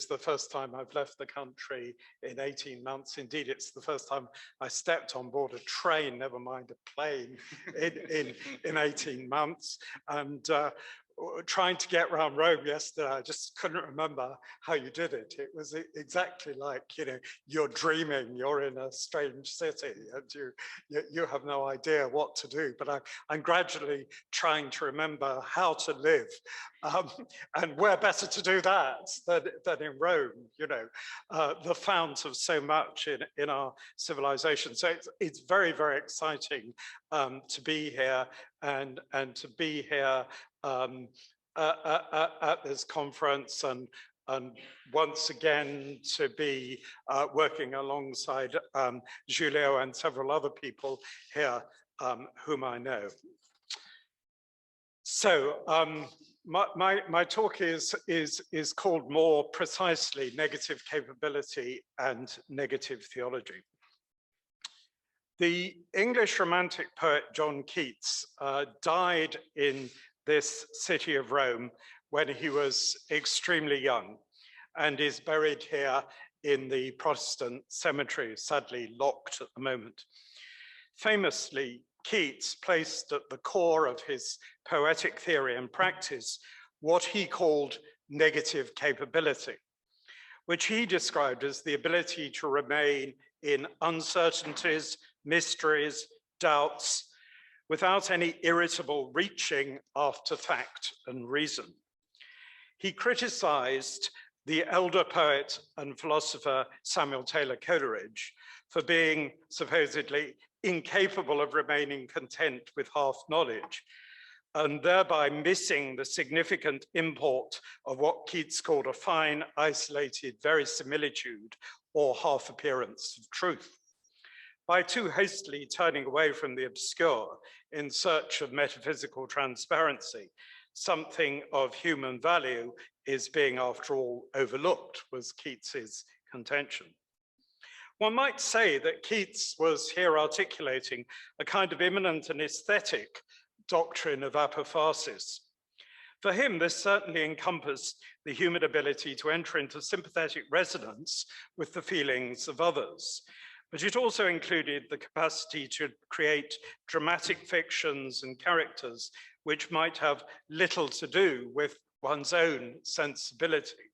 it's the first time I've left the country in 18 months. Indeed, it's the first time I stepped on board a train, never mind a plane, in 18 months. And trying to get around Rome yesterday, I just couldn't remember how you did it. It was exactly like, you know, you're dreaming, you're in a strange city and you have no idea what to do. But I'm gradually trying to remember how to live. And where better to do that than in Rome, you know, the fount of so much in our civilization. So it's very, very exciting to be here and to be here at this conference and once again to be working alongside Julio and several other people here whom I know. So my talk is called more precisely Negative Capability and Negative Theology. The English Romantic poet John Keats died in this city of Rome when he was extremely young and is buried here in the Protestant cemetery, sadly locked at the moment. Famously, Keats placed at the core of his poetic theory and practice what he called negative capability, which he described as the ability to remain in uncertainties, mysteries, doubts, without any irritable reaching after fact and reason. He criticized the elder poet and philosopher Samuel Taylor Coleridge for being supposedly incapable of remaining content with half knowledge, and thereby missing the significant import of what Keats called a fine, isolated verisimilitude or half appearance of truth. By too hastily turning away from the obscure in search of metaphysical transparency, something of human value is being, after all, overlooked, was Keats's contention. One might say that Keats was here articulating a kind of immanent and aesthetic doctrine of apophasis. For him, this certainly encompassed the human ability to enter into sympathetic resonance with the feelings of others, but it also included the capacity to create dramatic fictions and characters which might have little to do with one's own sensibility.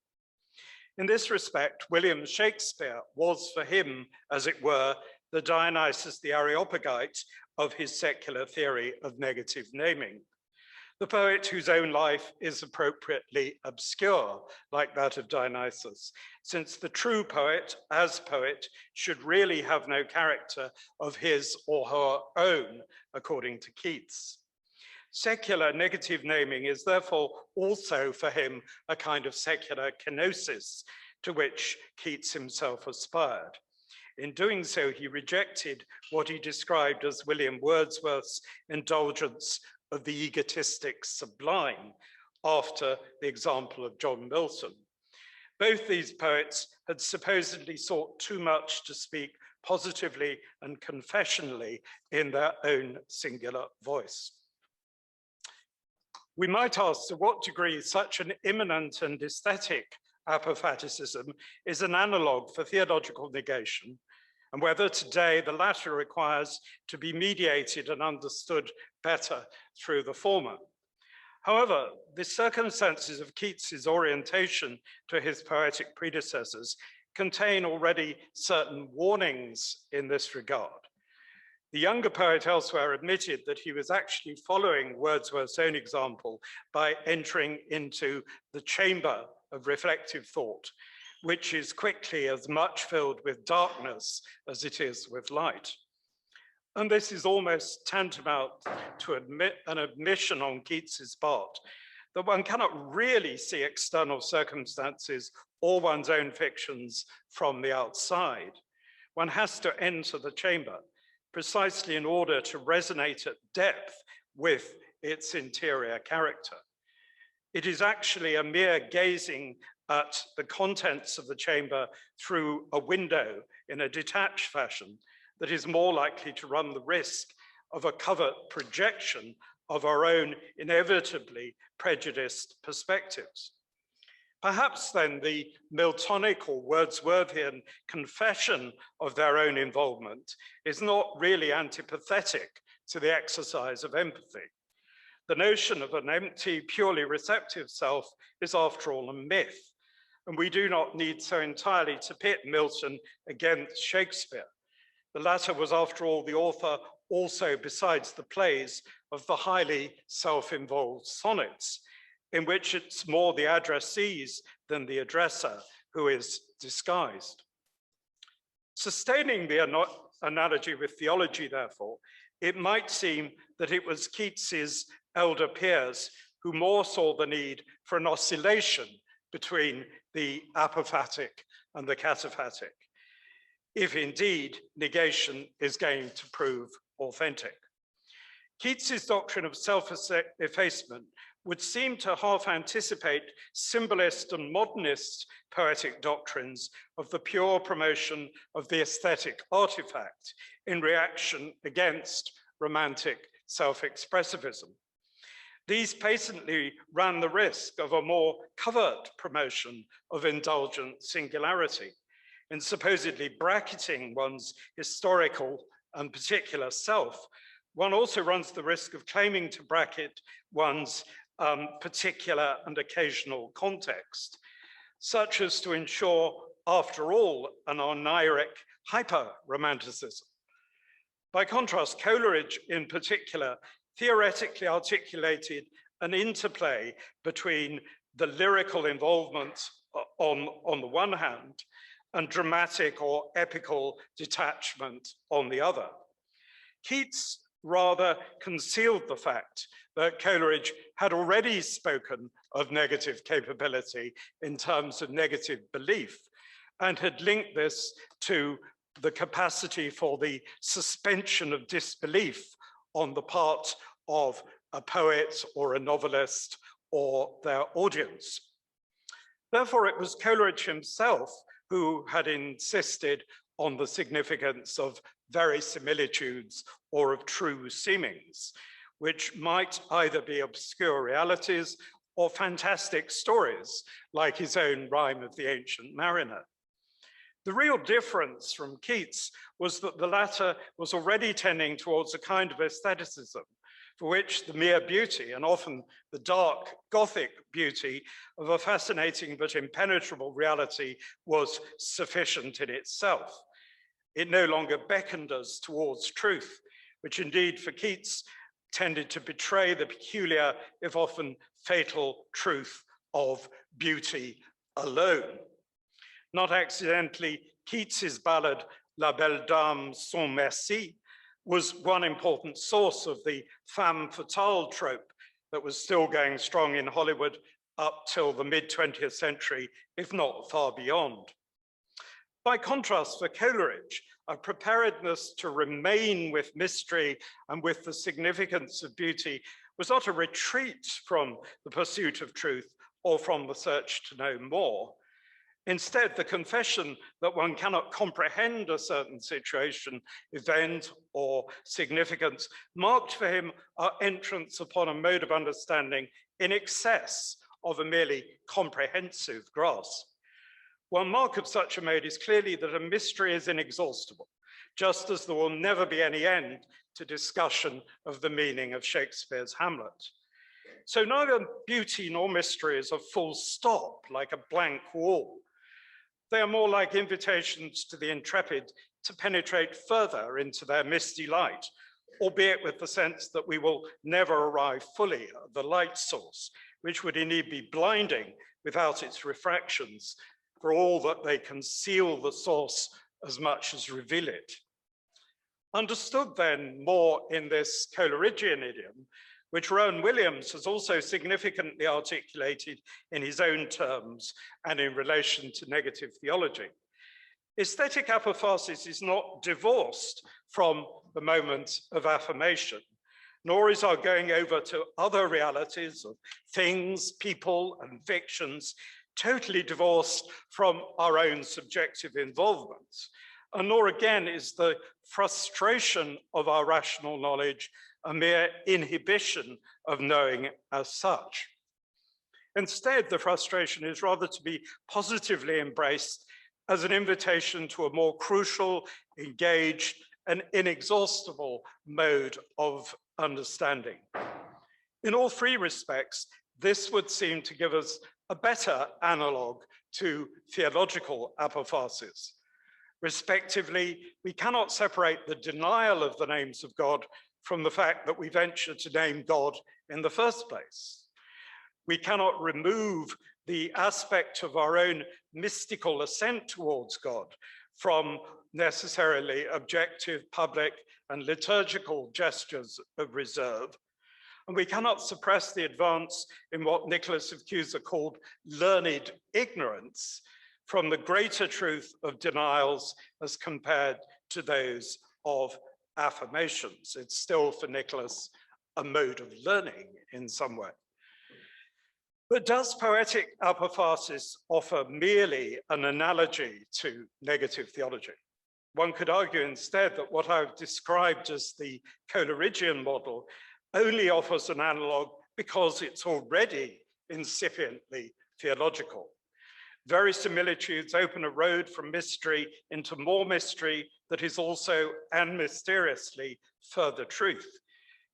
In this respect, William Shakespeare was for him, as it were, the Dionysus the Areopagite of his secular theory of negative naming. The poet whose own life is appropriately obscure, like that of Dionysus, since the true poet, as poet, should really have no character of his or her own, according to Keats. Secular negative naming is therefore also for him a kind of secular kenosis to which Keats himself aspired. In doing so, he rejected what he described as William Wordsworth's indulgence of the egotistic sublime, after the example of John Milton. Both these poets had supposedly sought too much to speak positively and confessionally in their own singular voice. We might ask to what degree such an immanent and aesthetic apophaticism is an analogue for theological negation, and whether today the latter requires to be mediated and understood better through the former. However, the circumstances of Keats's orientation to his poetic predecessors contain already certain warnings in this regard. The younger poet elsewhere admitted that he was actually following Wordsworth's own example by entering into the chamber of reflective thought, which is quickly as much filled with darkness as it is with light. And this is almost tantamount to an admission on Keats's part that one cannot really see external circumstances or one's own fictions from the outside. One has to enter the chamber precisely in order to resonate at depth with its interior character. It is actually a mere gazing at the contents of the chamber through a window in a detached fashion that is more likely to run the risk of a covert projection of our own inevitably prejudiced perspectives. Perhaps then the Miltonic or Wordsworthian confession of their own involvement is not really antipathetic to the exercise of empathy. The notion of an empty, purely receptive self is, after all, a myth, and we do not need so entirely to pit Milton against Shakespeare. The latter was, after all, the author also, besides the plays, of the highly self-involved sonnets, in which it's more the addressees than the addresser who is disguised. Sustaining the analogy with theology, therefore, it might seem that it was Keats's elder peers who more saw the need for an oscillation between the apophatic and the cataphatic, if indeed negation is going to prove authentic. Keats's doctrine of self-effacement would seem to half anticipate symbolist and modernist poetic doctrines of the pure promotion of the aesthetic artifact in reaction against romantic self-expressivism. These patently ran the risk of a more covert promotion of indulgent singularity, in supposedly bracketing one's historical and particular self. One also runs the risk of claiming to bracket one's particular and occasional context, such as to ensure, after all, an oniric hyper-romanticism. By contrast, Coleridge in particular theoretically articulated an interplay between the lyrical involvement on the one hand and dramatic or epical detachment on the other. Keats rather concealed the fact that Coleridge had already spoken of negative capability in terms of negative belief and had linked this to the capacity for the suspension of disbelief on the part of a poet or a novelist or their audience. Therefore, it was Coleridge himself who had insisted on the significance of verisimilitudes or of true seemings, which might either be obscure realities or fantastic stories, like his own Rime of the Ancient Mariner. The real difference from Keats was that the latter was already tending towards a kind of aestheticism for which the mere beauty, and often the dark Gothic beauty of a fascinating but impenetrable reality, was sufficient in itself. It no longer beckoned us towards truth, which indeed for Keats tended to betray the peculiar, if often fatal, truth of beauty alone. Not accidentally, Keats's ballad, La Belle Dame sans merci, was one important source of the femme fatale trope that was still going strong in Hollywood up till the mid-20th century, if not far beyond. By contrast, for Coleridge, a preparedness to remain with mystery and with the significance of beauty was not a retreat from the pursuit of truth or from the search to know more. Instead, the confession that one cannot comprehend a certain situation, event, or significance marked for him our entrance upon a mode of understanding in excess of a merely comprehensive grasp. One mark of such a mode is clearly that a mystery is inexhaustible, just as there will never be any end to discussion of the meaning of Shakespeare's Hamlet. So neither beauty nor mystery is a full stop, like a blank wall. They are more like invitations to the intrepid to penetrate further into their misty light, albeit with the sense that we will never arrive fully at the light source, which would indeed be blinding without its refractions, for all that they conceal the source as much as reveal it. Understood then more in this Coleridgean idiom, which Rowan Williams has also significantly articulated in his own terms and in relation to negative theology. Aesthetic apophasis is not divorced from the moment of affirmation, nor is our going over to other realities of things, people, and fictions totally divorced from our own subjective involvement, and nor again is the frustration of our rational knowledge a mere inhibition of knowing as such. Instead, the frustration is rather to be positively embraced as an invitation to a more crucial, engaged, and inexhaustible mode of understanding. In all three respects, this would seem to give us a better analog to theological apophasis. Respectively, we cannot separate the denial of the names of God from the fact that we venture to name God in the first place. We cannot remove the aspect of our own mystical assent towards God from necessarily objective, public, and liturgical gestures of reserve. And we cannot suppress the advance in what Nicholas of Cusa called learned ignorance from the greater truth of denials as compared to those of affirmations. It's still, for Nicholas, a mode of learning in some way. But does poetic apophasis offer merely an analogy to negative theology? One could argue instead that what I've described as the Coleridgean model only offers an analog because it's already incipiently theological. Verisimilitudes open a road from mystery into more mystery that is also, and mysteriously, further truth,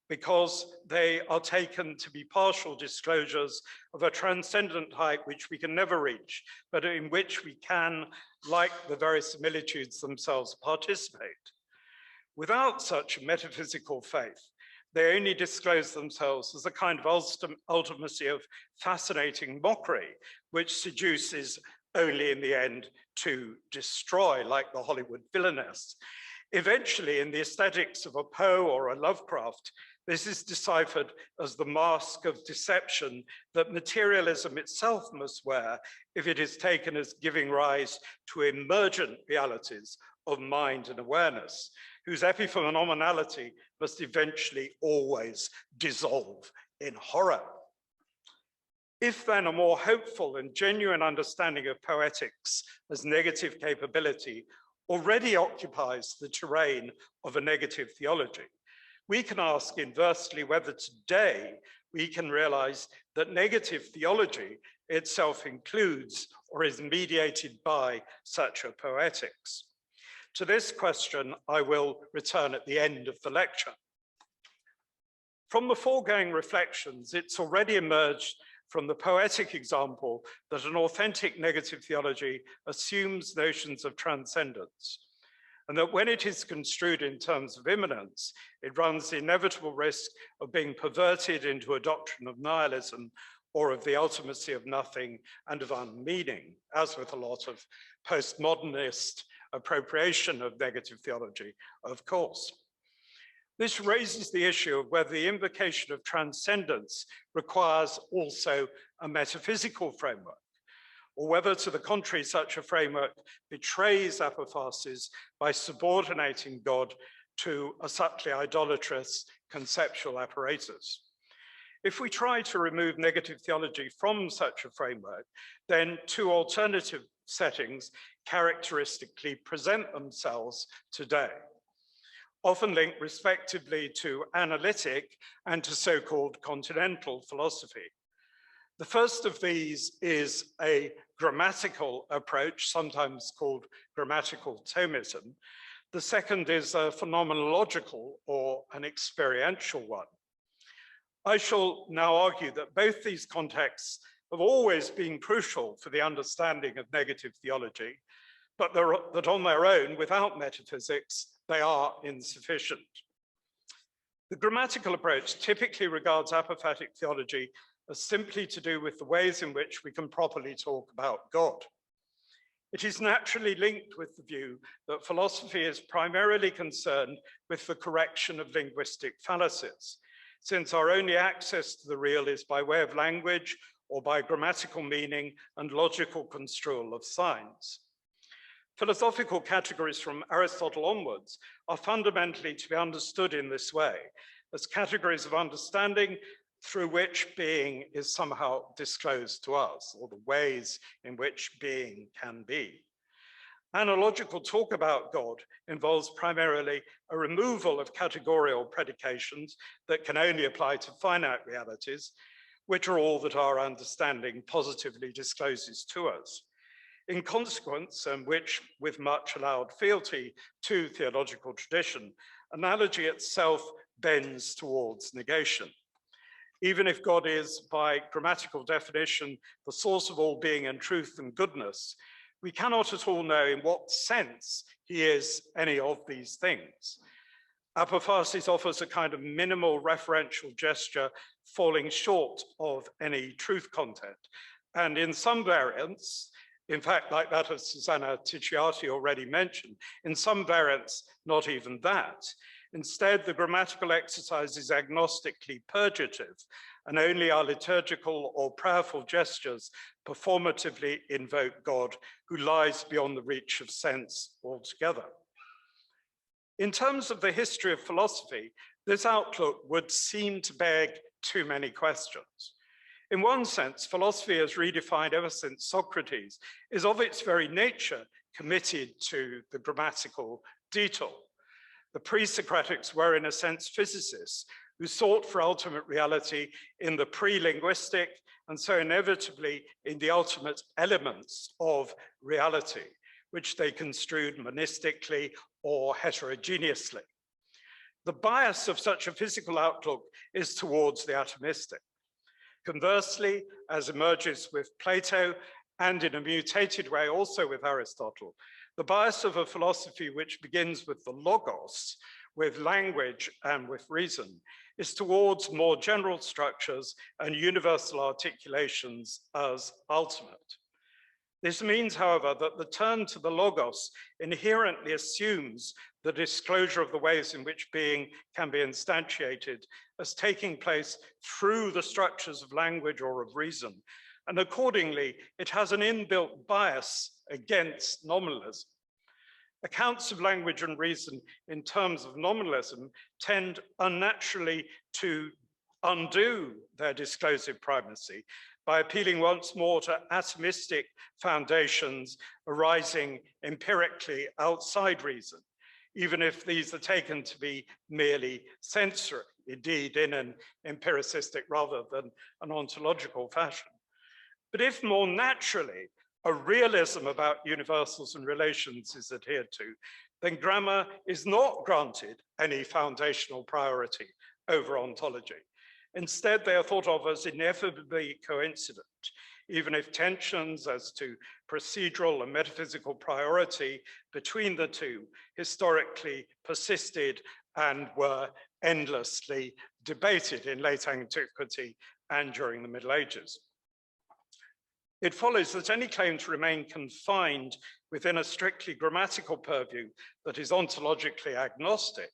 because they are taken to be partial disclosures of a transcendent height which we can never reach, but in which we can, like the verisimilitudes themselves, participate. Without such metaphysical faith, they only disclose themselves as a kind of ultimacy of fascinating mockery, which seduces only in the end to destroy, like the Hollywood villainess. Eventually, in the aesthetics of a Poe or a Lovecraft, this is deciphered as the mask of deception that materialism itself must wear if it is taken as giving rise to emergent realities of mind and awareness, whose epiphenomenality must eventually always dissolve in horror. If then a more hopeful and genuine understanding of poetics as negative capability already occupies the terrain of a negative theology, we can ask inversely whether today we can realize that negative theology itself includes or is mediated by such a poetics. To this question, I will return at the end of the lecture. From the foregoing reflections, it's already emerged from the poetic example that an authentic negative theology assumes notions of transcendence, and that when it is construed in terms of immanence, it runs the inevitable risk of being perverted into a doctrine of nihilism or of the ultimacy of nothing and of unmeaning, as with a lot of postmodernist appropriation of negative theology, of course. This raises the issue of whether the invocation of transcendence requires also a metaphysical framework, or whether, to the contrary, such a framework betrays apophasis by subordinating God to a subtly idolatrous conceptual apparatus. If we try to remove negative theology from such a framework, then two alternative settings characteristically present themselves today, often linked respectively to analytic and to so-called continental philosophy. The first of these is a grammatical approach, sometimes called grammatical Thomism. The second is a phenomenological or an experiential one. I shall now argue that both these contexts have always been crucial for the understanding of negative theology, but that on their own, without metaphysics, they are insufficient. The grammatical approach typically regards apophatic theology as simply to do with the ways in which we can properly talk about God. It is naturally linked with the view that philosophy is primarily concerned with the correction of linguistic fallacies, since our only access to the real is by way of language or by grammatical meaning and logical construal of signs. Philosophical categories from Aristotle onwards are fundamentally to be understood in this way, as categories of understanding through which being is somehow disclosed to us, or the ways in which being can be. Analogical talk about God involves primarily a removal of categorical predications that can only apply to finite realities, which are all that our understanding positively discloses to us. In consequence, and which with much allowed fealty to theological tradition, analogy itself bends towards negation. Even if God is, by grammatical definition, the source of all being and truth and goodness, we cannot at all know in what sense he is any of these things. Apophasis offers a kind of minimal referential gesture falling short of any truth content. And in some variants, in fact, like that of Susanna Ticciati already mentioned, in some variants, not even that. Instead, the grammatical exercise is agnostically purgative, and only our liturgical or prayerful gestures performatively invoke God, who lies beyond the reach of sense altogether. In terms of the history of philosophy, this outlook would seem to beg too many questions. In one sense, philosophy as redefined ever since Socrates is of its very nature committed to the grammatical detail. The pre-Socratics were in a sense physicists who sought for ultimate reality in the pre-linguistic and so inevitably in the ultimate elements of reality, which they construed monistically or heterogeneously. The bias of such a physical outlook is towards the atomistic. Conversely, as emerges with Plato, and in a mutated way also with Aristotle, the bias of a philosophy which begins with the logos, with language and with reason, is towards more general structures and universal articulations as ultimate. This means, however, that the turn to the logos inherently assumes the disclosure of the ways in which being can be instantiated as taking place through the structures of language or of reason. And accordingly, it has an inbuilt bias against nominalism. Accounts of language and reason in terms of nominalism tend unnaturally to undo their disclosive primacy by appealing once more to atomistic foundations arising empirically outside reason, even if these are taken to be merely sensory, indeed in an empiricistic rather than an ontological fashion. But if more naturally a realism about universals and relations is adhered to, then grammar is not granted any foundational priority over ontology. Instead, they are thought of as ineffably coincident, even if tensions as to procedural and metaphysical priority between the two historically persisted and were endlessly debated in late antiquity and during the Middle Ages. It follows that any claim to remain confined within a strictly grammatical purview that is ontologically agnostic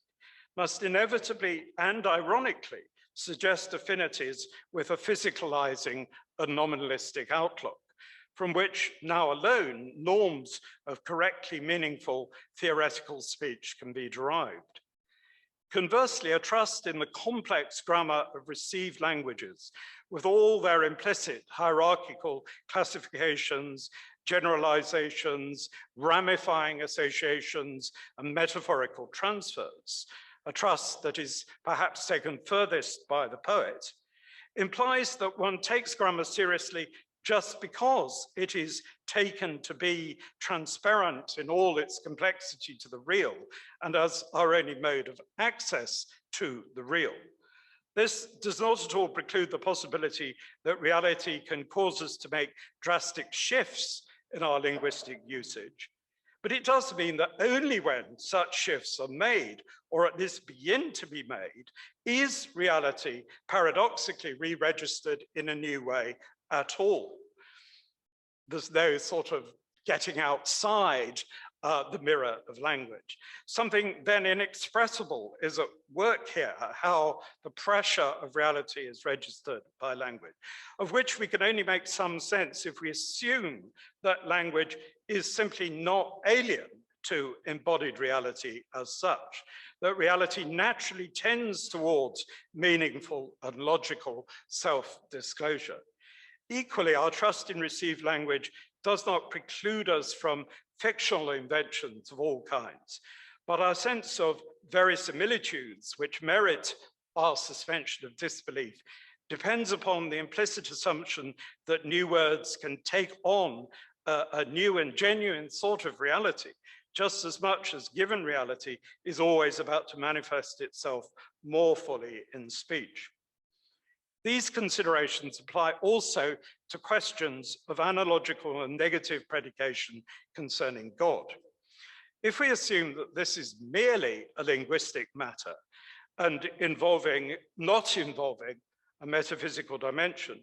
must inevitably and ironically suggest affinities with a physicalizing and nominalistic outlook, from which now alone norms of correctly meaningful theoretical speech can be derived. Conversely, a trust in the complex grammar of received languages, with all their implicit hierarchical classifications, generalizations, ramifying associations, and metaphorical transfers, a trust that is perhaps taken furthest by the poet, implies that one takes grammar seriously just because it is taken to be transparent in all its complexity to the real and as our only mode of access to the real. This does not at all preclude the possibility that reality can cause us to make drastic shifts in our linguistic usage, but it does mean that only when such shifts are made, or at least begin to be made, is reality paradoxically re-registered in a new way at all. There's no sort of getting outside the mirror of language. Something then inexpressible is at work here, how the pressure of reality is registered by language, of which we can only make some sense if we assume that language is simply not alien to embodied reality as such, that reality naturally tends towards meaningful and logical self-disclosure. Equally, our trust in received language does not preclude us from fictional inventions of all kinds, but our sense of verisimilitudes which merit our suspension of disbelief depends upon the implicit assumption that new words can take on a new and genuine sort of reality, just as much as given reality is always about to manifest itself more fully in speech. These considerations apply also to questions of analogical and negative predication concerning God. If we assume that this is merely a linguistic matter and not involving a metaphysical dimension,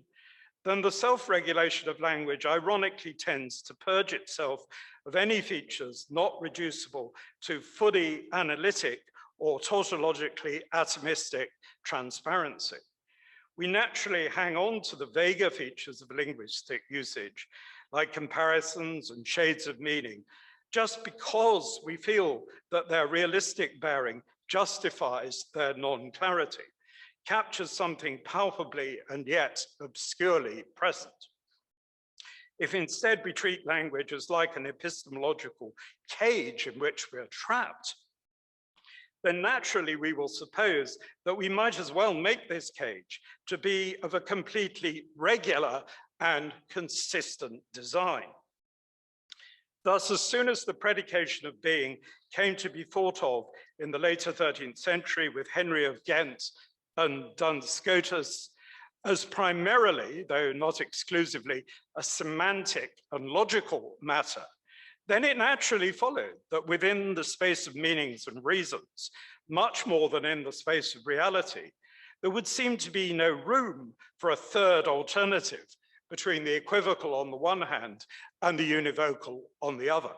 then the self-regulation of language ironically tends to purge itself of any features not reducible to fully analytic or tautologically atomistic transparency. We naturally hang on to the vaguer features of linguistic usage, like comparisons and shades of meaning, just because we feel that their realistic bearing justifies their non-clarity, captures something palpably and yet obscurely present. If instead we treat language as like an epistemological cage in which we're trapped, then naturally we will suppose that we might as well make this cage to be of a completely regular and consistent design. Thus, as soon as the predication of being came to be thought of in the later 13th century with Henry of Ghent and Duns Scotus as primarily, though not exclusively, a semantic and logical matter, then it naturally followed that within the space of meanings and reasons, much more than in the space of reality, there would seem to be no room for a third alternative between the equivocal on the one hand and the univocal on the other.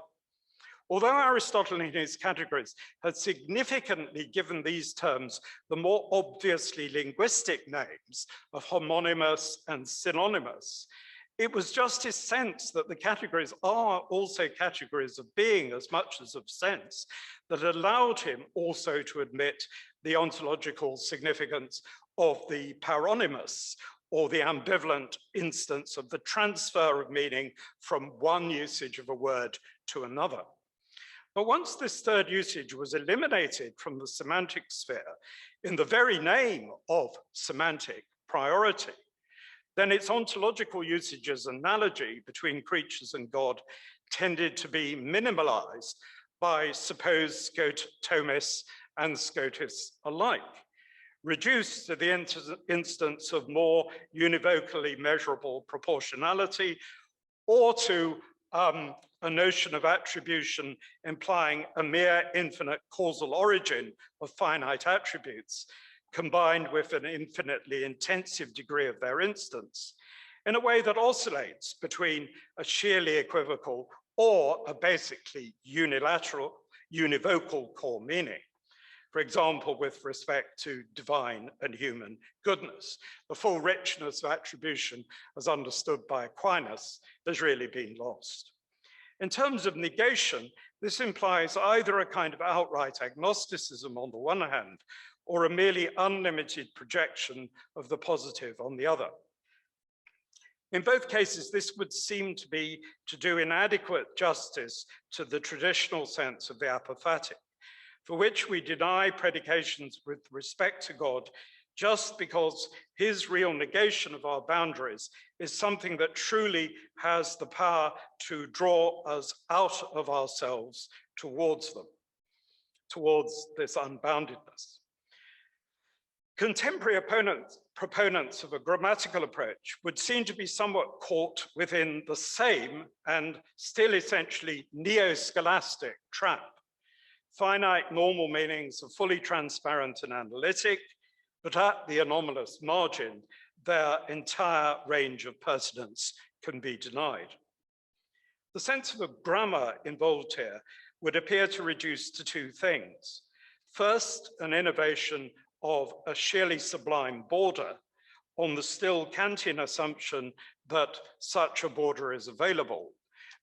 Although Aristotle in his categories had significantly given these terms the more obviously linguistic names of homonymous and synonymous, it was just his sense that the categories are also categories of being as much as of sense that allowed him also to admit the ontological significance of the paronymous, or the ambivalent instance of the transfer of meaning from one usage of a word to another. But once this third usage was eliminated from the semantic sphere in the very name of semantic priority, then its ontological usage as analogy between creatures and God tended to be minimalized by supposed Thomis and Scotus alike, reduced to the instance of more univocally measurable proportionality, or to a notion of attribution implying a mere infinite causal origin of finite attributes, combined with an infinitely intensive degree of their instance, in a way that oscillates between a sheerly equivocal or a basically unilateral, univocal core meaning. For example, with respect to divine and human goodness, the full richness of attribution as understood by Aquinas has really been lost. In terms of negation, this implies either a kind of outright agnosticism on the one hand, or a merely unlimited projection of the positive on the other. In both cases, this would seem to be to do inadequate justice to the traditional sense of the apophatic, for which we deny predications with respect to God just because his real negation of our boundaries is something that truly has the power to draw us out of ourselves towards them, towards this unboundedness. Contemporary proponents of a grammatical approach would seem to be somewhat caught within the same and still essentially neo-scholastic trap. Finite normal meanings are fully transparent and analytic, but at the anomalous margin, their entire range of pertinence can be denied. The sense of a grammar involved here would appear to reduce to two things. First, an innovation of a sheerly sublime border on the still Kantian assumption that such a border is available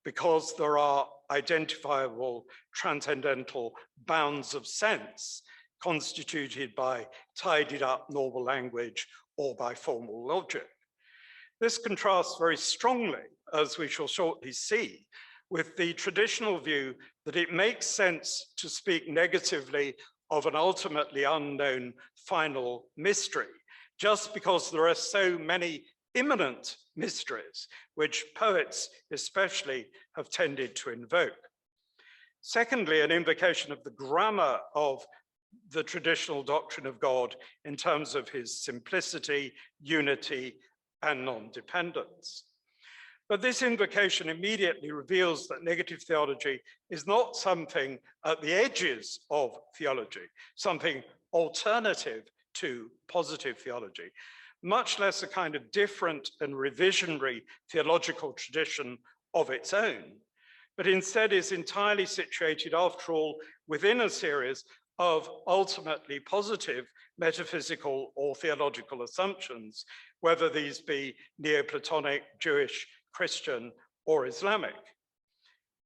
because there are identifiable transcendental bounds of sense constituted by tidied up normal language or by formal logic. This contrasts very strongly, as we shall shortly see, with the traditional view that it makes sense to speak negatively of an ultimately unknown final mystery, just because there are so many immanent mysteries, which poets especially have tended to invoke. Secondly, an invocation of the grammar of the traditional doctrine of God in terms of his simplicity, unity, and non-dependence. But this invocation immediately reveals that negative theology is not something at the edges of theology, something alternative to positive theology, much less a kind of different and revisionary theological tradition of its own, but instead is entirely situated, after all, within a series of ultimately positive metaphysical or theological assumptions, whether these be Neoplatonic, Jewish, Christian, or Islamic.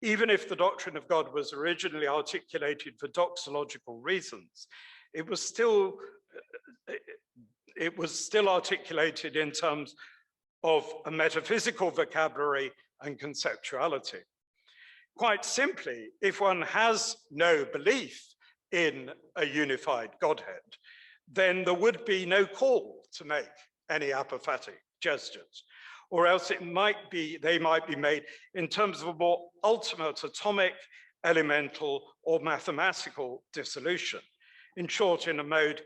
Even if the doctrine of God was originally articulated for doxological reasons, it was still articulated in terms of a metaphysical vocabulary and conceptuality. Quite simply, if one has no belief in a unified Godhead, then there would be no call to make any apophatic gestures, or else they might be made in terms of a more ultimate atomic, elemental, or mathematical dissolution. In short, in a mode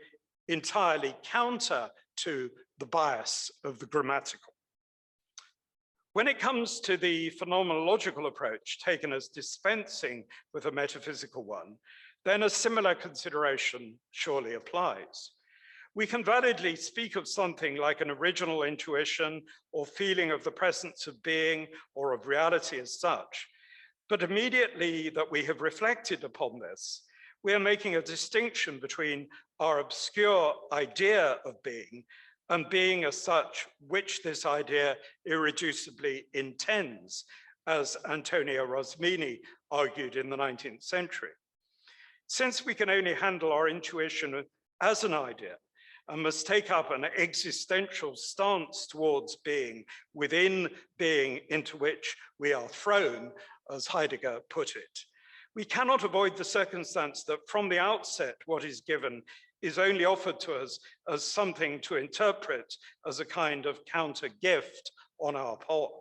entirely counter to the bias of the grammatical. When it comes to the phenomenological approach taken as dispensing with a metaphysical one, then a similar consideration surely applies. We can validly speak of something like an original intuition or feeling of the presence of being or of reality as such, but immediately that we have reflected upon this, we are making a distinction between our obscure idea of being and being as such, which this idea irreducibly intends, as Antonio Rosmini argued in the 19th century. Since we can only handle our intuition as an idea and must take up an existential stance towards being within being into which we are thrown, as Heidegger put it, we cannot avoid the circumstance that from the outset, what is given is only offered to us as something to interpret as a kind of counter gift on our part.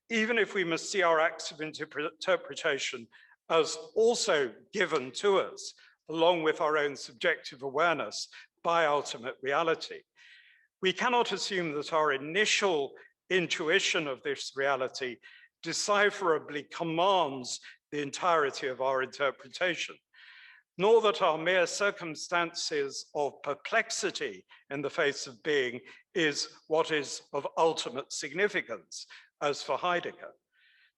Even if we must see our acts of interpretation as also given to us, along with our own subjective awareness by ultimate reality, we cannot assume that our initial intuition of this reality decipherably commands the entirety of our interpretation, nor that our mere circumstances of perplexity in the face of being is what is of ultimate significance, as for Heidegger.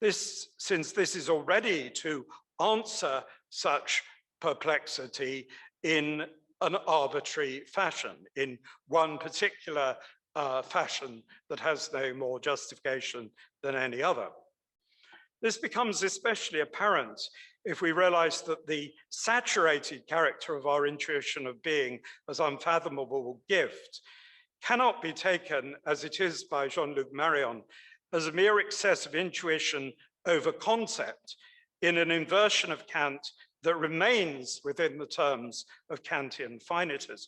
Since this is already to answer such perplexity in an arbitrary fashion, in one particular fashion that has no more justification than any other. This becomes especially apparent if we realize that the saturated character of our intuition of being as unfathomable gift cannot be taken, as it is by Jean-Luc Marion, as a mere excess of intuition over concept in an inversion of Kant that remains within the terms of Kantian finitism.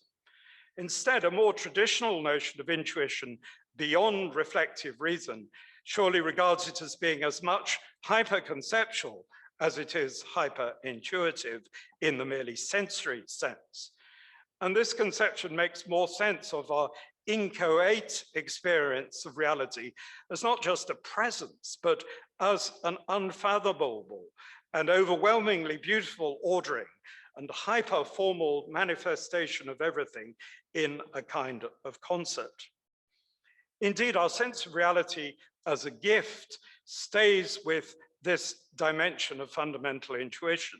Instead, a more traditional notion of intuition beyond reflective reason surely regards it as being as much hyperconceptual as it is hyper-intuitive in the merely sensory sense. And this conception makes more sense of our inchoate experience of reality as not just a presence, but as an unfathomable and overwhelmingly beautiful ordering and hyper-formal manifestation of everything in a kind of concert. Indeed, our sense of reality as a gift stays with this dimension of fundamental intuition.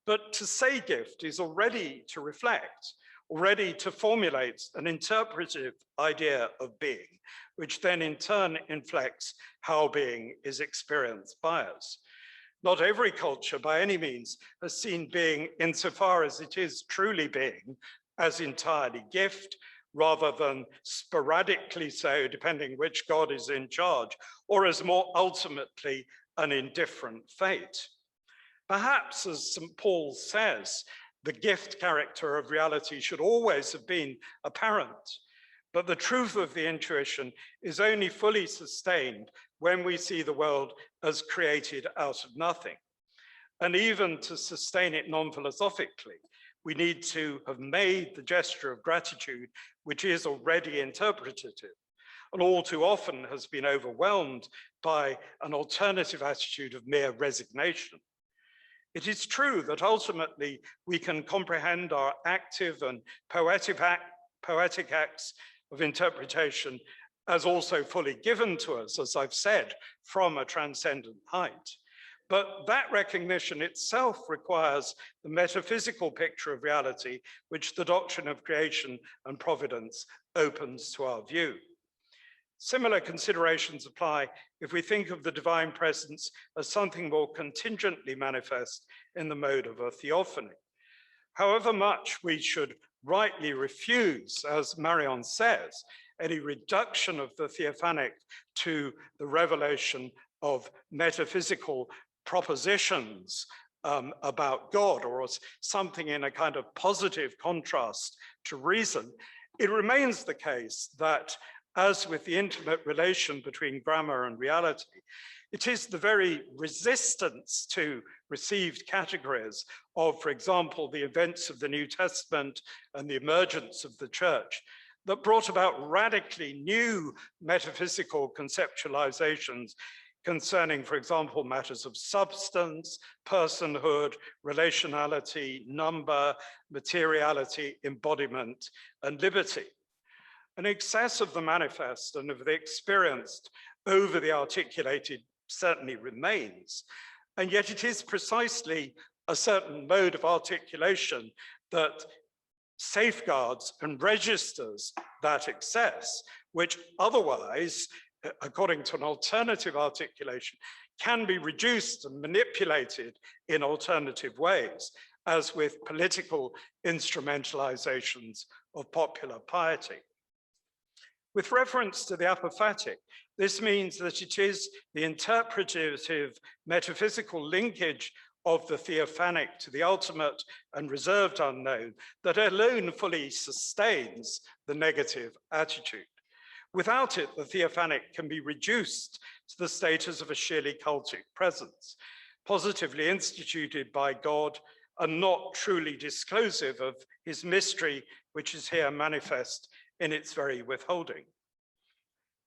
But to say gift is already to reflect, already to formulate an interpretive idea of being, which then in turn inflects how being is experienced by us. Not every culture by any means has seen being, insofar as it is truly being, as entirely gift, rather than sporadically so, depending which God is in charge, or as more ultimately an indifferent fate. Perhaps, as St. Paul says, the gift character of reality should always have been apparent, But the truth of the intuition is only fully sustained when we see the world as created out of nothing. And even to sustain it non-philosophically, we need to have made the gesture of gratitude, which is already interpretative, and all too often has been overwhelmed by an alternative attitude of mere resignation. It is true that ultimately we can comprehend our active and poetic acts of interpretation as also fully given to us, as I've said, from a transcendent height. But that recognition itself requires the metaphysical picture of reality, which the doctrine of creation and providence opens to our view. Similar considerations apply if we think of the divine presence as something more contingently manifest in the mode of a theophany. However much we should rightly refuse, as Marion says, any reduction of the theophanic to the revelation of metaphysical propositions about God, or as something in a kind of positive contrast to reason, it remains the case that, as with the intimate relation between grammar and reality, it is the very resistance to received categories of, for example, the events of the New Testament and the emergence of the church that brought about radically new metaphysical conceptualizations concerning, for example, matters of substance, personhood, relationality, number, materiality, embodiment, and liberty. An excess of the manifest and of the experienced over the articulated certainly remains, and yet it is precisely a certain mode of articulation that safeguards and registers that excess, which otherwise, according to an alternative articulation, can be reduced and manipulated in alternative ways, as with political instrumentalizations of popular piety. With reference to the apophatic, this means that it is the interpretative metaphysical linkage of the theophanic to the ultimate and reserved unknown that alone fully sustains the negative attitude. Without it, the theophanic can be reduced to the status of a sheerly cultic presence, positively instituted by God and not truly disclosive of his mystery, which is here manifest in its very withholding.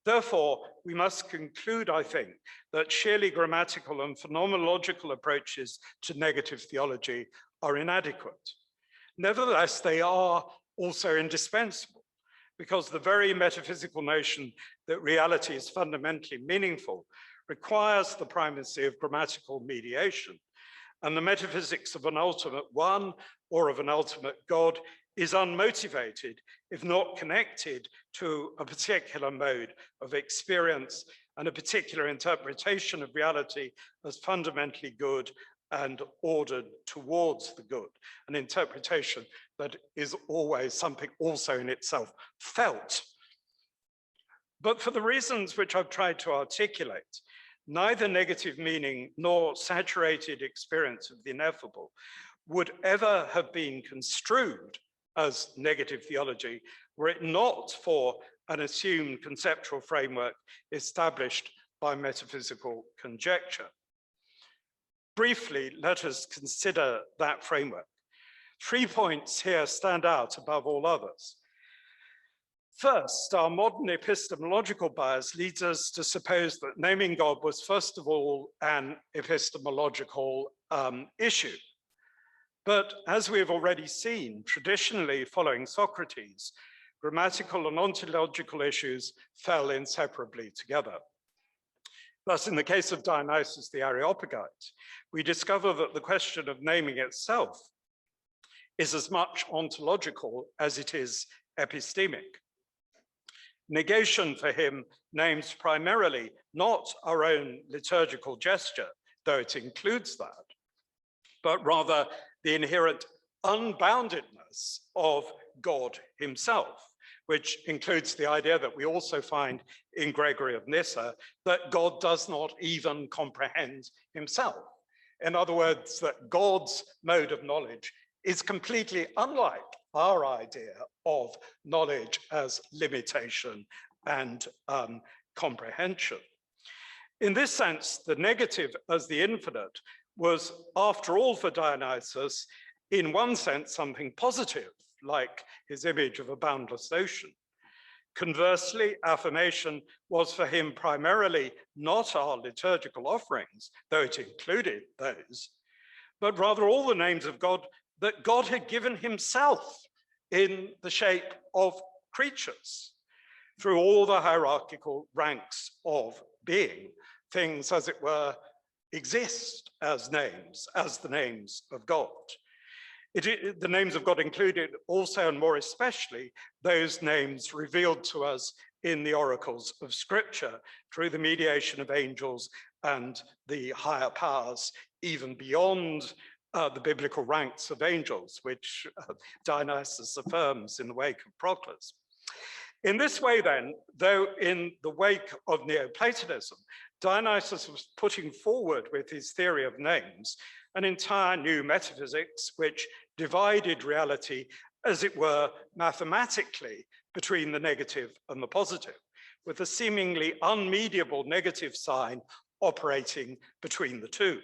Therefore, we must conclude, I think, that sheerly grammatical and phenomenological approaches to negative theology are inadequate. Nevertheless, they are also indispensable, because the very metaphysical notion that reality is fundamentally meaningful requires the primacy of grammatical mediation, and the metaphysics of an ultimate one or of an ultimate God is unmotivated if not connected to a particular mode of experience and a particular interpretation of reality as fundamentally good and ordered towards the good, an interpretation that is always something also in itself felt. But for the reasons which I've tried to articulate, neither negative meaning nor saturated experience of the ineffable would ever have been construed as negative theology were it not for an assumed conceptual framework established by metaphysical conjecture. Briefly, let us consider that framework. 3 points here stand out above all others. First, our modern epistemological bias leads us to suppose that naming God was first of all an epistemological issue. But as we have already seen, traditionally following Socrates, grammatical and ontological issues fell inseparably together. Thus, in the case of Dionysius the Areopagite, we discover that the question of naming itself is as much ontological as it is epistemic. Negation for him names primarily not our own liturgical gesture, though it includes that, but rather the inherent unboundedness of God himself, which includes the idea that we also find in Gregory of Nyssa, that God does not even comprehend himself. In other words, that God's mode of knowledge is completely unlike our idea of knowledge as limitation and comprehension. In this sense, the negative as the infinite was, after all, for Dionysus, in one sense, something positive, like his image of a boundless ocean. Conversely, affirmation was for him primarily not our liturgical offerings, though it included those, but rather all the names of God that God had given himself in the shape of creatures through all the hierarchical ranks of being. Things, as it were, exist as names, as the names of God. The names of God included also, and more especially, those names revealed to us in the oracles of Scripture through the mediation of angels and the higher powers, even beyond the biblical ranks of angels, which Dionysus affirms in the wake of Proclus. In this way then, though in the wake of Neoplatonism, Dionysus was putting forward with his theory of names an entire new metaphysics which divided reality, as it were, mathematically between the negative and the positive, with a seemingly unmediable negative sign operating between the two.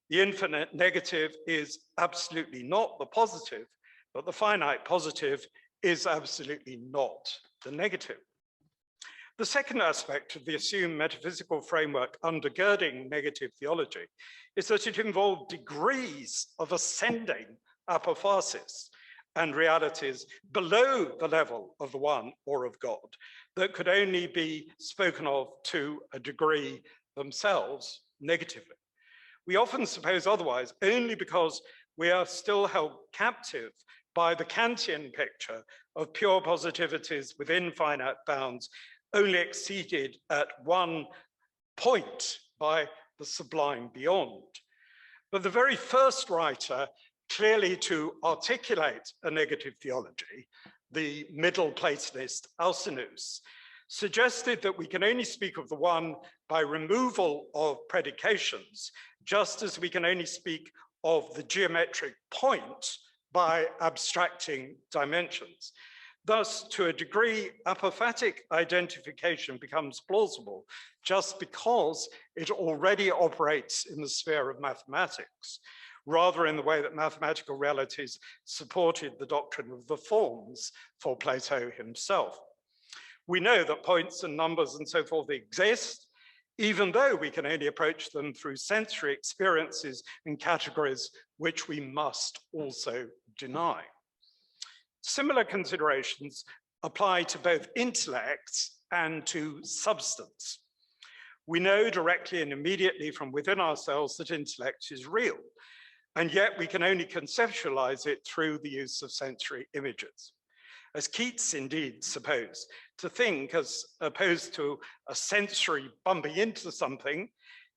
The infinite negative is absolutely not the positive, but the finite positive is absolutely not the negative. The second aspect of the assumed metaphysical framework undergirding negative theology is that it involved degrees of ascending apophasis and realities below the level of the one or of God that could only be spoken of to a degree themselves negatively. We often suppose otherwise only because we are still held captive by the Kantian picture of pure positivities within finite bounds only exceeded at one point by the sublime beyond. But the very first writer clearly to articulate a negative theology, the Middle Platonist Alcinous, suggested that we can only speak of the one by removal of predications, just as we can only speak of the geometric point by abstracting dimensions. Thus, to a degree, apophatic identification becomes plausible just because it already operates in the sphere of mathematics, rather in the way that mathematical realities supported the doctrine of the forms for Plato himself. We know that points and numbers and so forth exist, even though we can only approach them through sensory experiences and categories which we must also deny. Similar considerations apply to both intellect and to substance. We know directly and immediately from within ourselves that intellect is real, and yet we can only conceptualize it through the use of sensory images. As Keats indeed supposed, to think as opposed to a sensory bumping into something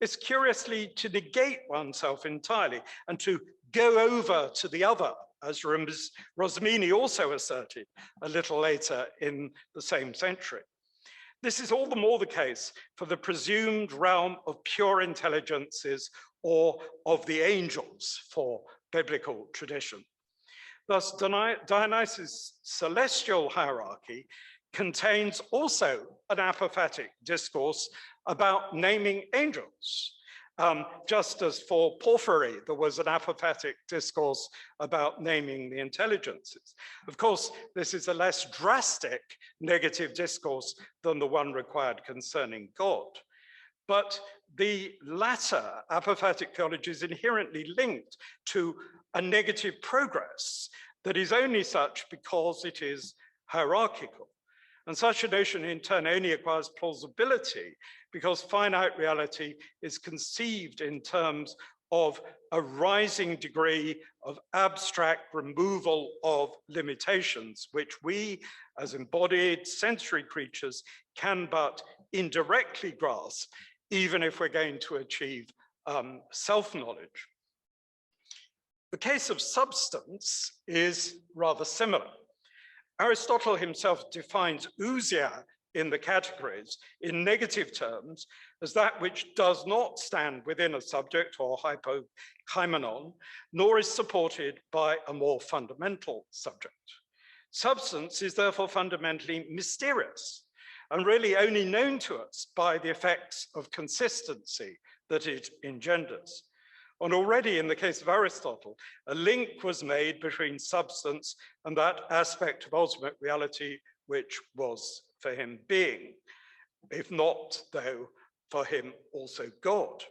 is curiously to negate oneself entirely and to go over to the other, as Rosmini also asserted a little later in the same century. This is all the more the case for the presumed realm of pure intelligences or of the angels for biblical tradition. Thus, Dionysus' celestial hierarchy contains also an apophatic discourse about naming angels. Just as for Porphyry, there was an apophatic discourse about naming the intelligences. Of course, this is a less drastic negative discourse than the one required concerning God. But the latter apophatic theology is inherently linked to a negative progress that is only such because it is hierarchical. And such a notion in turn only acquires plausibility because finite reality is conceived in terms of a rising degree of abstract removal of limitations, which we as embodied sensory creatures can but indirectly grasp, even if we're going to achieve self-knowledge. The case of substance is rather similar. Aristotle himself defines ousia in the categories in negative terms as that which does not stand within a subject or hypokaimenon, nor is supported by a more fundamental subject. Substance is therefore fundamentally mysterious and really only known to us by the effects of consistency that it engenders. And already in the case of Aristotle, a link was made between substance and that aspect of ultimate reality which was for him being, if not, though, for him also God.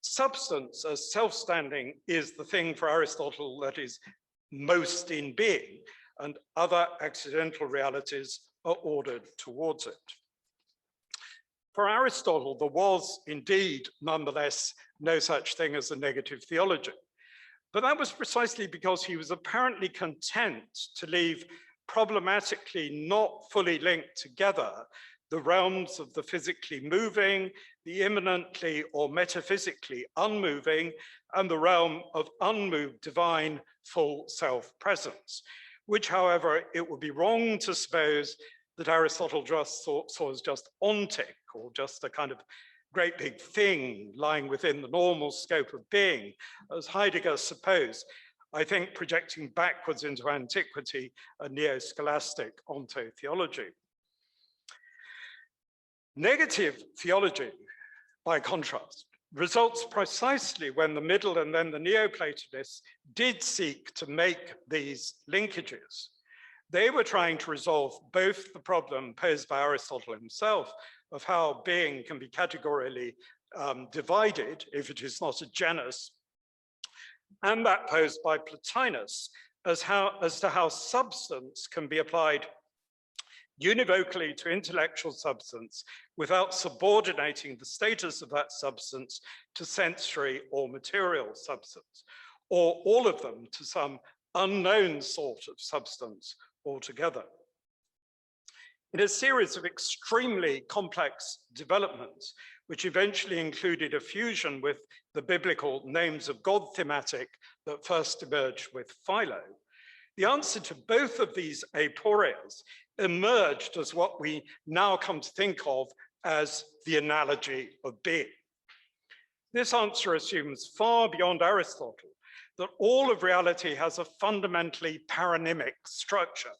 Substance as self-standing is the thing for Aristotle that is most in being, and other accidental realities are ordered towards it. For Aristotle, there was indeed, nonetheless, no such thing as a negative theology. But that was precisely because he was apparently content to leave problematically not fully linked together the realms of the physically moving, the immanently or metaphysically unmoving, and the realm of unmoved divine full self-presence, which, however, it would be wrong to suppose that Aristotle just saw as just ontic, or just a kind of great big thing lying within the normal scope of being, as Heidegger supposed, I think projecting backwards into antiquity a neo-scholastic ontotheology. Negative theology, by contrast, results precisely when the Middle and then the Neoplatonists did seek to make these linkages. They were trying to resolve both the problem posed by Aristotle himself of how being can be categorically divided if it is not a genus, and that posed by Plotinus as to how substance can be applied univocally to intellectual substance without subordinating the status of that substance to sensory or material substance, or all of them to some unknown sort of substance altogether. In a series of extremely complex developments, which eventually included a fusion with the biblical names of God thematic that first emerged with Philo, the answer to both of these aporias emerged as what we now come to think of as the analogy of being. This answer assumes far beyond Aristotle that all of reality has a fundamentally paronymic structure.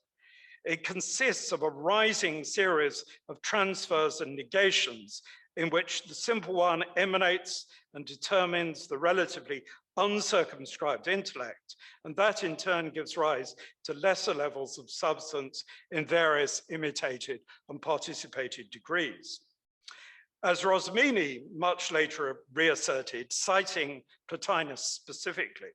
It consists of a rising series of transfers and negations in which the simple one emanates and determines the relatively uncircumscribed intellect, and that in turn gives rise to lesser levels of substance in various imitated and participated degrees. As Rosmini much later reasserted, citing Plotinus specifically,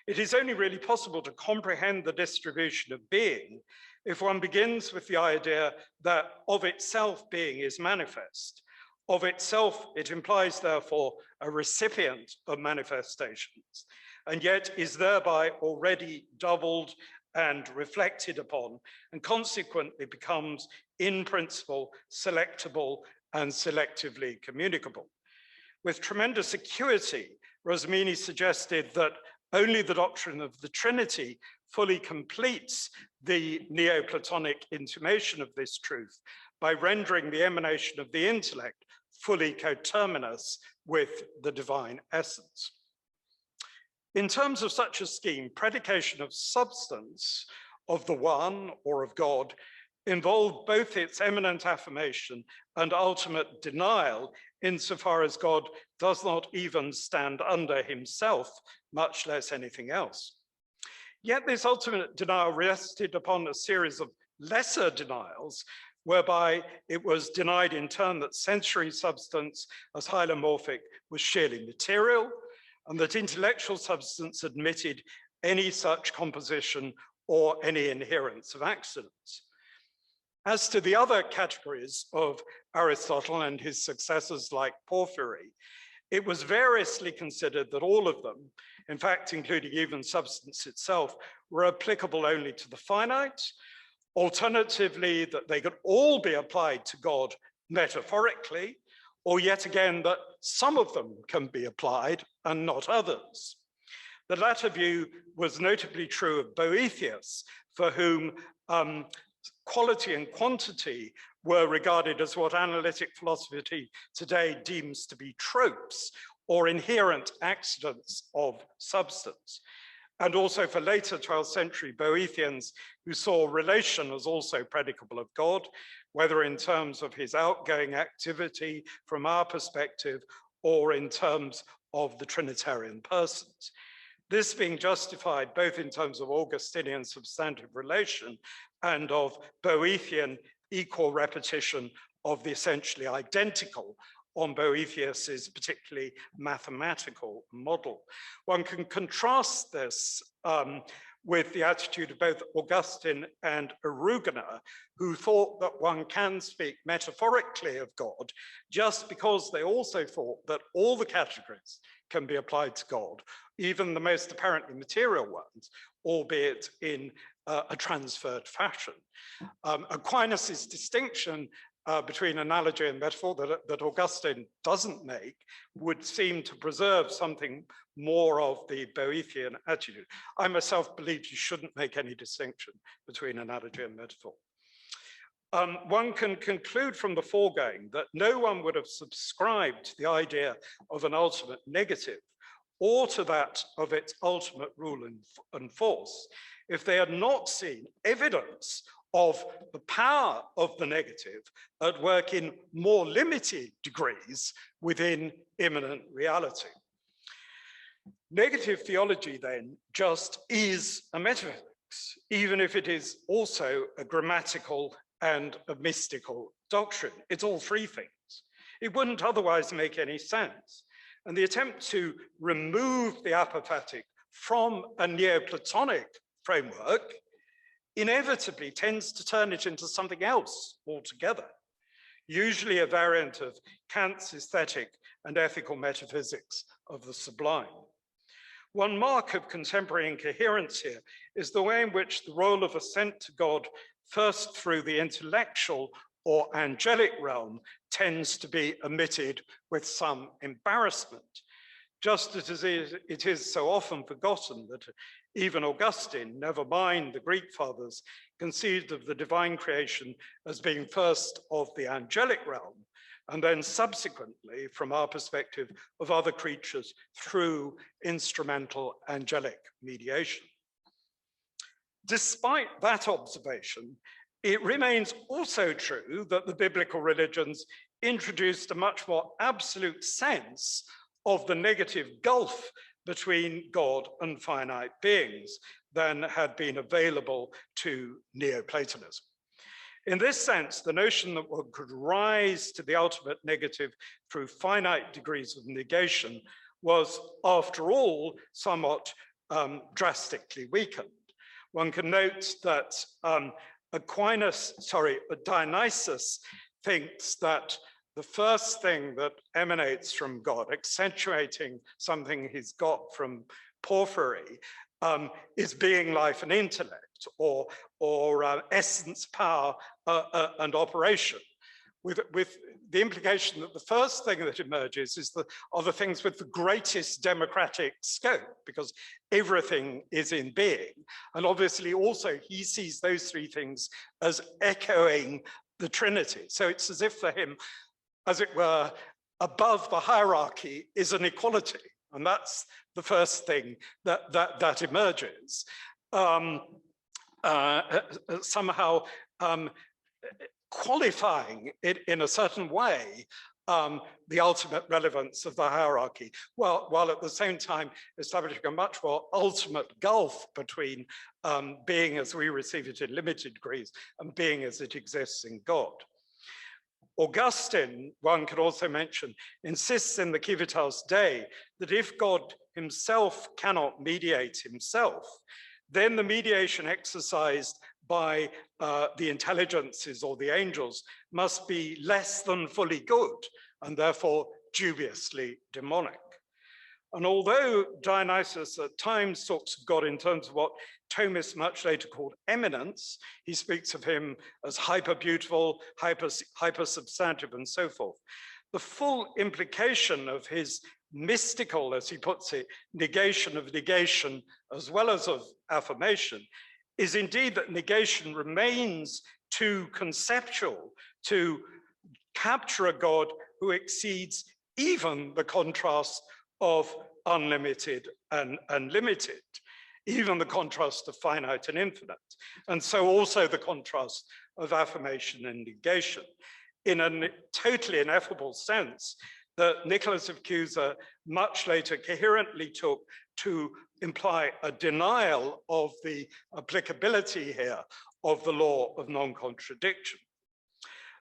it is only really possible to comprehend the distribution of being if one begins with the idea that of itself being is manifest. Of itself, it implies, therefore, a recipient of manifestations, and yet is thereby already doubled and reflected upon, and consequently becomes, in principle, selectable and selectively communicable. With tremendous acuity, Rosmini suggested that only the doctrine of the Trinity fully completes the Neoplatonic intimation of this truth by rendering the emanation of the intellect fully coterminous with the divine essence. In terms of such a scheme, predication of substance of the one or of God involved both its eminent affirmation and ultimate denial insofar as God does not even stand under himself, much less anything else. Yet this ultimate denial rested upon a series of lesser denials whereby it was denied in turn that sensory substance as hylomorphic was sheerly material, and that intellectual substance admitted any such composition or any inherence of accidents. As to the other categories of Aristotle and his successors like Porphyry, it was variously considered that all of them, in fact, including even substance itself, were applicable only to the finite. Alternatively, that they could all be applied to God metaphorically, or yet again, that some of them can be applied and not others. The latter view was notably true of Boethius, for whom quality and quantity were regarded as what analytic philosophy today deems to be tropes or inherent accidents of substance. And also for later 12th century Boethians who saw relation as also predicable of God, whether in terms of his outgoing activity from our perspective or in terms of the Trinitarian persons. This being justified both in terms of Augustinian substantive relation and of Boethian equal repetition of the essentially identical on Boethius's particularly mathematical model. One can contrast this with the attitude of both Augustine and Erugena, who thought that one can speak metaphorically of God just because they also thought that all the categories can be applied to God, even the most apparently material ones, albeit in a transferred fashion. Aquinas's distinction between analogy and metaphor that Augustine doesn't make would seem to preserve something more of the Boethian attitude. I myself believe you shouldn't make any distinction between analogy and metaphor. One can conclude from the foregoing that no one would have subscribed to the idea of an ultimate negative or to that of its ultimate rule and force if they had not seen evidence of the power of the negative at work in more limited degrees within immanent reality. Negative theology then just is a metaphysics, even if it is also a grammatical and a mystical doctrine. It's all three things. It wouldn't otherwise make any sense. And the attempt to remove the apophatic from a Neoplatonic framework inevitably tends to turn it into something else altogether, usually a variant of Kant's aesthetic and ethical metaphysics of the sublime. One mark of contemporary incoherence here is the way in which the role of ascent to God, first through the intellectual or angelic realm, tends to be omitted with some embarrassment, just as it is so often forgotten that even Augustine, never mind the Greek fathers, conceived of the divine creation as being first of the angelic realm, and then subsequently, from our perspective, of other creatures through instrumental angelic mediation. Despite that observation, it remains also true that the biblical religions introduced a much more absolute sense of the negative gulf between God and finite beings than had been available to Neoplatonism. In this sense, the notion that one could rise to the ultimate negative through finite degrees of negation was, after all, somewhat drastically weakened. One can note that Dionysius thinks that the first thing that emanates from God, accentuating something he's got from Porphyry, is being, life, and intellect, or essence, power, and operation, with the implication that the first thing that emerges are the things with the greatest democratic scope, because everything is in being. And obviously also he sees those three things as echoing the Trinity. So it's as if for him, as it were, above the hierarchy is an equality. And that's the first thing that emerges. Somehow qualifying it in a certain way, the ultimate relevance of the hierarchy, while at the same time establishing a much more ultimate gulf between being as we receive it in limited degrees and being as it exists in God. Augustine, one could also mention, insists in the Civitas Dei that if God himself cannot mediate himself, then the mediation exercised by the intelligences or the angels must be less than fully good and therefore dubiously demonic. And although Dionysius at times talks of God in terms of what Thomists much later called eminence, he speaks of him as hyper-beautiful, hyper-substantive, and so forth. The full implication of his mystical, as he puts it, negation of negation, as well as of affirmation, is indeed that negation remains too conceptual to capture a God who exceeds even the contrast of unlimited and unlimited, even the contrast of finite and infinite, and so also the contrast of affirmation and negation, in a totally ineffable sense that Nicholas of Cusa much later coherently took to imply a denial of the applicability here of the law of non-contradiction.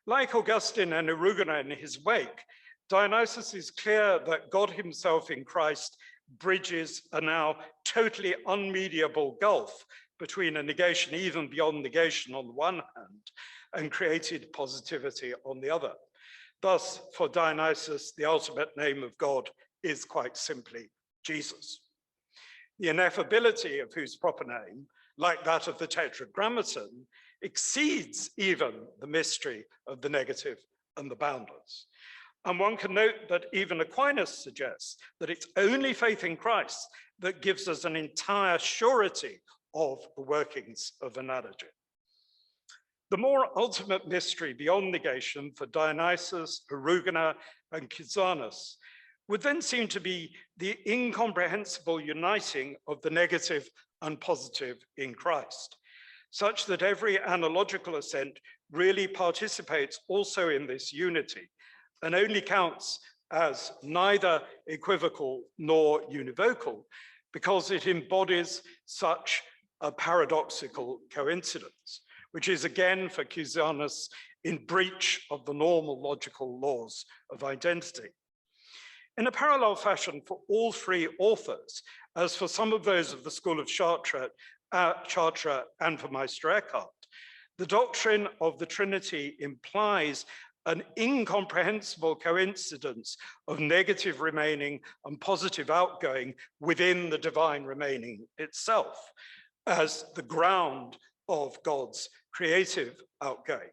Like Augustine and Erugena in his wake, Dionysius is clear that God himself in Christ bridges a now totally unmediable gulf between a negation, even beyond negation on the one hand, and created positivity on the other. Thus, for Dionysius, the ultimate name of God is quite simply Jesus. The ineffability of whose proper name, like that of the Tetragrammaton, exceeds even the mystery of the negative and the boundless. And one can note that even Aquinas suggests that it's only faith in Christ that gives us an entire surety of the workings of analogy. The more ultimate mystery beyond negation for Dionysius, Erugena, and Cusanus would then seem to be the incomprehensible uniting of the negative and positive in Christ, such that every analogical assent really participates also in this unity and only counts as neither equivocal nor univocal because it embodies such a paradoxical coincidence, which is again for Cusanus in breach of the normal logical laws of identity. In a parallel fashion for all three authors, as for some of those of the school of Chartres and for Meister Eckhart, the doctrine of the Trinity implies an incomprehensible coincidence of negative remaining and positive outgoing within the divine remaining itself as the ground of God's creative outgoing.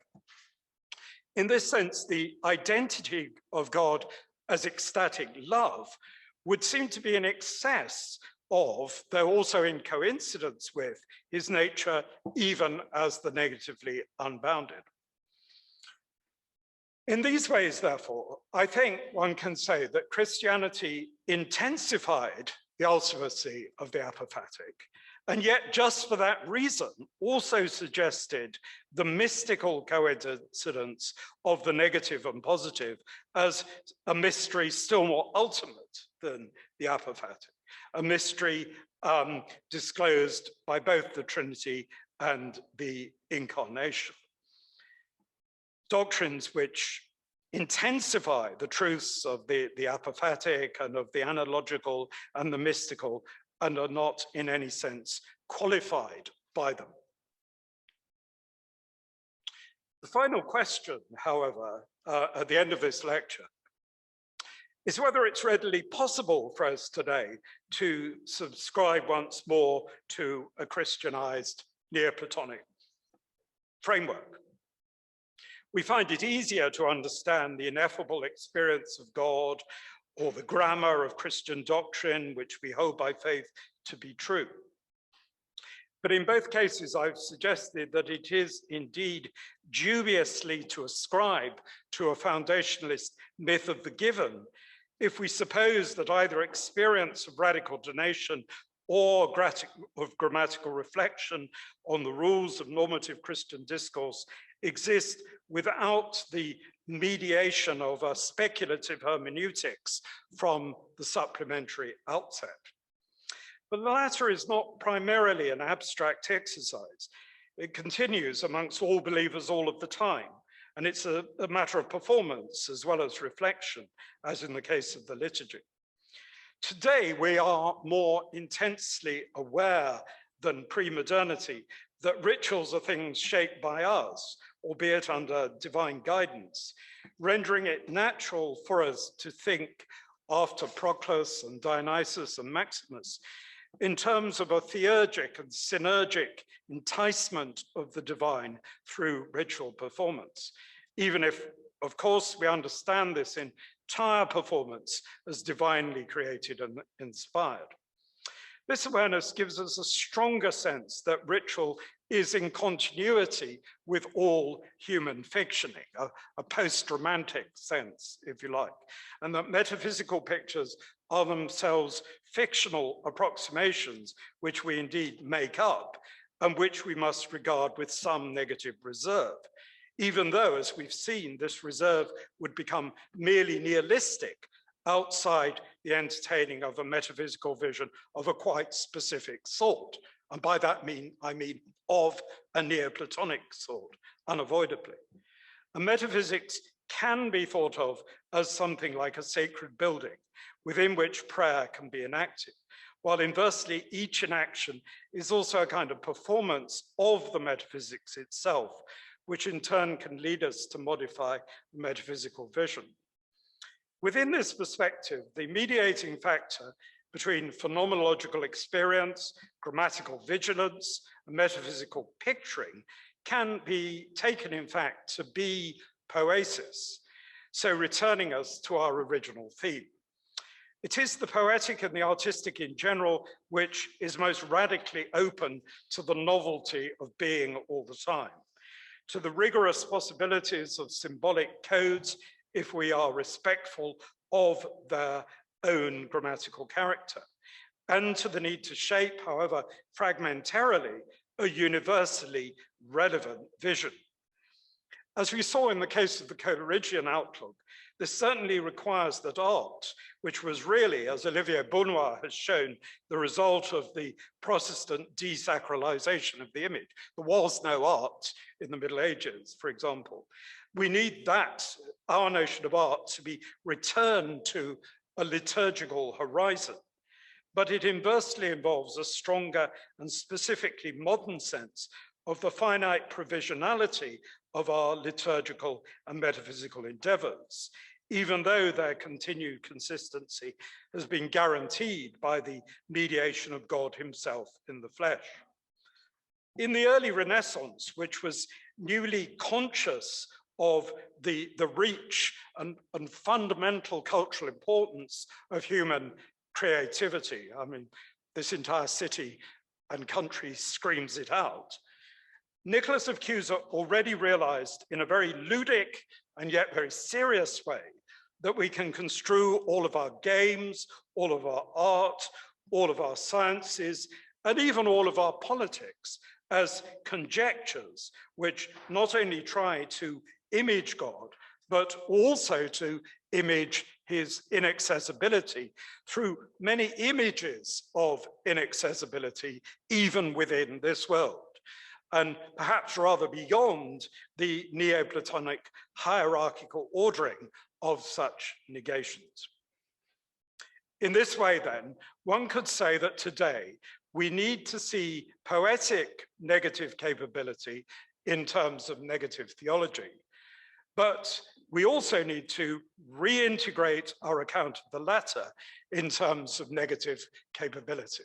In this sense, the identity of God as ecstatic love would seem to be in excess of, though also in coincidence with, his nature even as the negatively unbounded. In these ways, therefore, I think one can say that Christianity intensified the ultimacy of the apophatic, and yet just for that reason also suggested the mystical coincidence of the negative and positive as a mystery still more ultimate than the apophatic, a mystery disclosed by both the Trinity and the Incarnation. Doctrines which intensify the truths of the apophatic and of the analogical and the mystical and are not in any sense qualified by them. The final question, however, at the end of this lecture is whether it's readily possible for us today to subscribe once more to a Christianized Neoplatonic framework. We find it easier to understand the ineffable experience of God or the grammar of Christian doctrine, which we hold by faith to be true. But in both cases, I've suggested that it is indeed dubiously to ascribe to a foundationalist myth of the given if we suppose that either experience of radical donation or of grammatical reflection on the rules of normative Christian discourse exist without the mediation of a speculative hermeneutics from the supplementary outset. But the latter is not primarily an abstract exercise. It continues amongst all believers all of the time, and it's a matter of performance as well as reflection, as in the case of the liturgy. Today, we are more intensely aware than pre-modernity that rituals are things shaped by us, albeit under divine guidance, rendering it natural for us to think after Proclus and Dionysius and Maximus in terms of a theurgic and synergic enticement of the divine through ritual performance, even if, of course, we understand this entire performance as divinely created and inspired. This awareness gives us a stronger sense that ritual is in continuity with all human fictioning, a post-romantic sense, if you like, and that metaphysical pictures are themselves fictional approximations which we indeed make up and which we must regard with some negative reserve, even though, as we've seen, this reserve would become merely nihilistic outside the entertaining of a metaphysical vision of a quite specific sort. And by that I mean of a Neoplatonic sort, unavoidably. And metaphysics can be thought of as something like a sacred building within which prayer can be enacted, while inversely each inaction is also a kind of performance of the metaphysics itself, which in turn can lead us to modify the metaphysical vision. Within this perspective, the mediating factor between phenomenological experience, grammatical vigilance, and metaphysical picturing can be taken, in fact, to be poesis, so returning us to our original theme. It is the poetic and the artistic in general which is most radically open to the novelty of being all the time, to the rigorous possibilities of symbolic codes if we are respectful of their own grammatical character, and to the need to shape, however fragmentarily, a universally relevant vision. As we saw in the case of the Coleridgean outlook, this certainly requires that art, which was really, as Olivier Benoit has shown, the result of the Protestant desacralization of the image. There was no art in the Middle Ages, for example. We need that, our notion of art, to be returned to a liturgical horizon, but it inversely involves a stronger and specifically modern sense of the finite provisionality of our liturgical and metaphysical endeavors, even though their continued consistency has been guaranteed by the mediation of God himself in the flesh. In the early Renaissance, which was newly conscious of the reach and fundamental cultural importance of human creativity, I mean, this entire city and country screams it out, Nicholas of Cusa already realized in a very ludic and yet very serious way that we can construe all of our games, all of our art, all of our sciences, and even all of our politics as conjectures which not only try to image God, but also to image his inaccessibility through many images of inaccessibility, even within this world, and perhaps rather beyond the Neoplatonic hierarchical ordering of such negations. In this way, then, one could say that today we need to see poetic negative capability in terms of negative theology, but we also need to reintegrate our account of the latter in terms of negative capability.